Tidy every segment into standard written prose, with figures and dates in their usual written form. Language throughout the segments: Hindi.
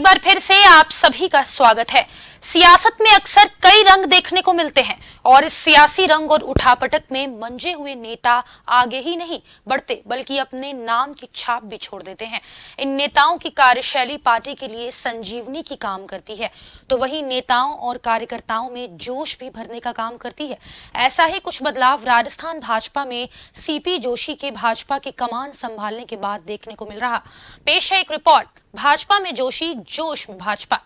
बार फिर से आप सभी का स्वागत है। सियासत में अक्सर कई रंग देखने को मिलते हैं और इस सियासी रंग और उठापटक में मंजे हुए नेता आगे ही नहीं बढ़ते बल्कि अपने नाम की छाप भी छोड़ देते हैं। इन नेताओं की कार्यशैली पार्टी के लिए संजीवनी की काम करती है, तो वहीं नेताओं और कार्यकर्ताओं में जोश भी भरने का काम करती है। ऐसा ही कुछ बदलाव राजस्थान भाजपा में सीपी जोशी के भाजपा की कमान संभालने के बाद देखने को मिल रहा। पेश है एक रिपोर्ट, भाजपा में जोशी, जोश में भाजपा।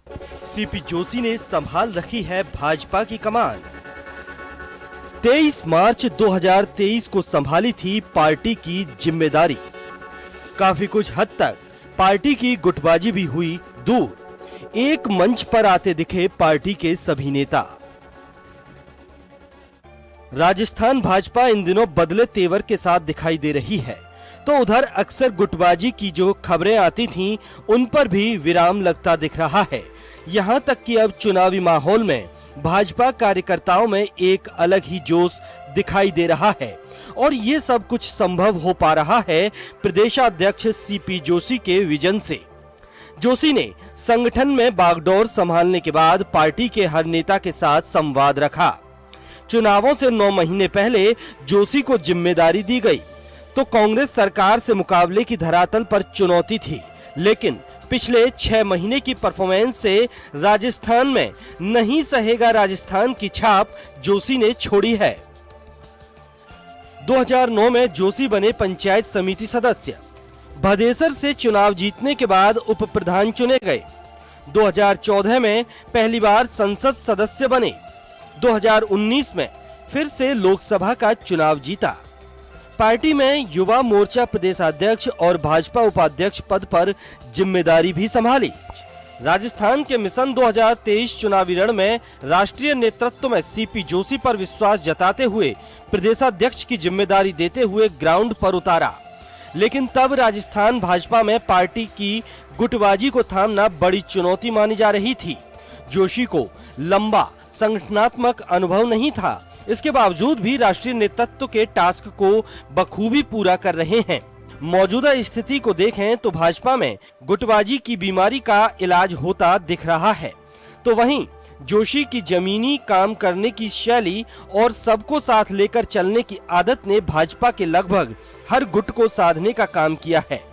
सीपी जोशी ने संभाल रखी है भाजपा की कमान। 23 मार्च 2023 को संभाली थी पार्टी की जिम्मेदारी। काफी कुछ हद तक पार्टी की गुटबाजी भी हुई दूर। एक मंच पर आते दिखे पार्टी के सभी नेता। राजस्थान भाजपा इन दिनों बदले तेवर के साथ दिखाई दे रही है, तो उधर अक्सर गुटबाजी की जो खबरें आती थीं, उन पर भी विराम लगता दिख रहा है। यहाँ तक कि अब चुनावी माहौल में भाजपा कार्यकर्ताओं में एक अलग ही जोश दिखाई दे रहा है और ये सब कुछ संभव हो पा रहा है प्रदेशाध्यक्ष सीपी जोशी के विजन से। जोशी ने संगठन में बागडोर संभालने के बाद पार्टी के हर नेता के साथ संवाद रखा। चुनावों से 9 महीने पहले जोशी को जिम्मेदारी दी गई तो कांग्रेस सरकार से मुकाबले की धरातल पर चुनौती थी, लेकिन पिछले 6 महीने की परफॉर्मेंस से राजस्थान में नहीं सहेगा राजस्थान की छाप जोशी ने छोड़ी है। 2009 में जोशी बने पंचायत समिति सदस्य। भदेसर से चुनाव जीतने के बाद उप प्रधान चुने गए। 2014 में पहली बार संसद सदस्य बने। 2019 में फिर से लोकसभा का चुनाव जीता। पार्टी में युवा मोर्चा प्रदेशाध्यक्ष और भाजपा उपाध्यक्ष पद पर जिम्मेदारी भी संभाली। राजस्थान के मिशन 2023 चुनावी रण में राष्ट्रीय नेतृत्व में सीपी जोशी पर विश्वास जताते हुए प्रदेशाध्यक्ष की जिम्मेदारी देते हुए ग्राउंड पर उतारा। लेकिन तब राजस्थान भाजपा में पार्टी की गुटबाजी को थामना बड़ी चुनौती मानी जा रही थी। जोशी को लंबा संगठनात्मक अनुभव नहीं था, इसके बावजूद भी राष्ट्रीय नेतृत्व के टास्क को बखूबी पूरा कर रहे हैं। मौजूदा स्थिति को देखें तो भाजपा में गुटबाजी की बीमारी का इलाज होता दिख रहा है, तो वहीं जोशी की जमीनी काम करने की शैली और सबको साथ लेकर चलने की आदत ने भाजपा के लगभग हर गुट को साधने का काम किया है।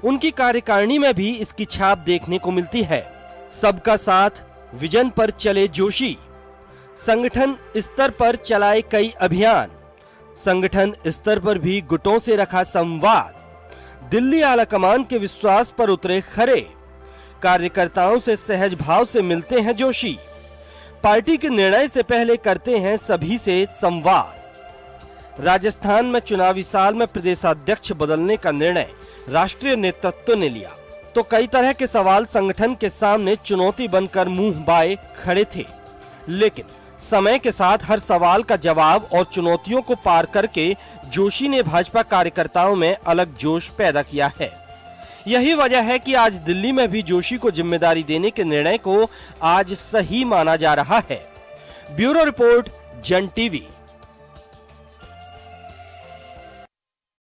उनकी कार्यकारिणी में भी इसकी छाप देखने को मिलती है। सबका साथ विजन पर चले जोशी। संगठन स्तर पर चलाए कई अभियान। संगठन स्तर पर भी गुटों से रखा संवाद। दिल्ली आलाकमान के विश्वास पर उतरे खरे। कार्यकर्ताओं से सहज भाव से मिलते हैं जोशी। पार्टी के निर्णय से पहले करते हैं सभी से संवाद। राजस्थान में चुनावी साल में प्रदेशाध्यक्ष बदलने का निर्णय राष्ट्रीय नेतृत्व ने लिया तो कई तरह के सवाल संगठन के सामने चुनौती बनकर मुंह बाए खड़े थे, लेकिन समय के साथ हर सवाल का जवाब और चुनौतियों को पार करके जोशी ने भाजपा कार्यकर्ताओं में अलग जोश पैदा किया है। यही वजह है कि आज दिल्ली में भी जोशी को जिम्मेदारी देने के निर्णय को आज सही माना जा रहा है। ब्यूरो रिपोर्ट, जन टीवी।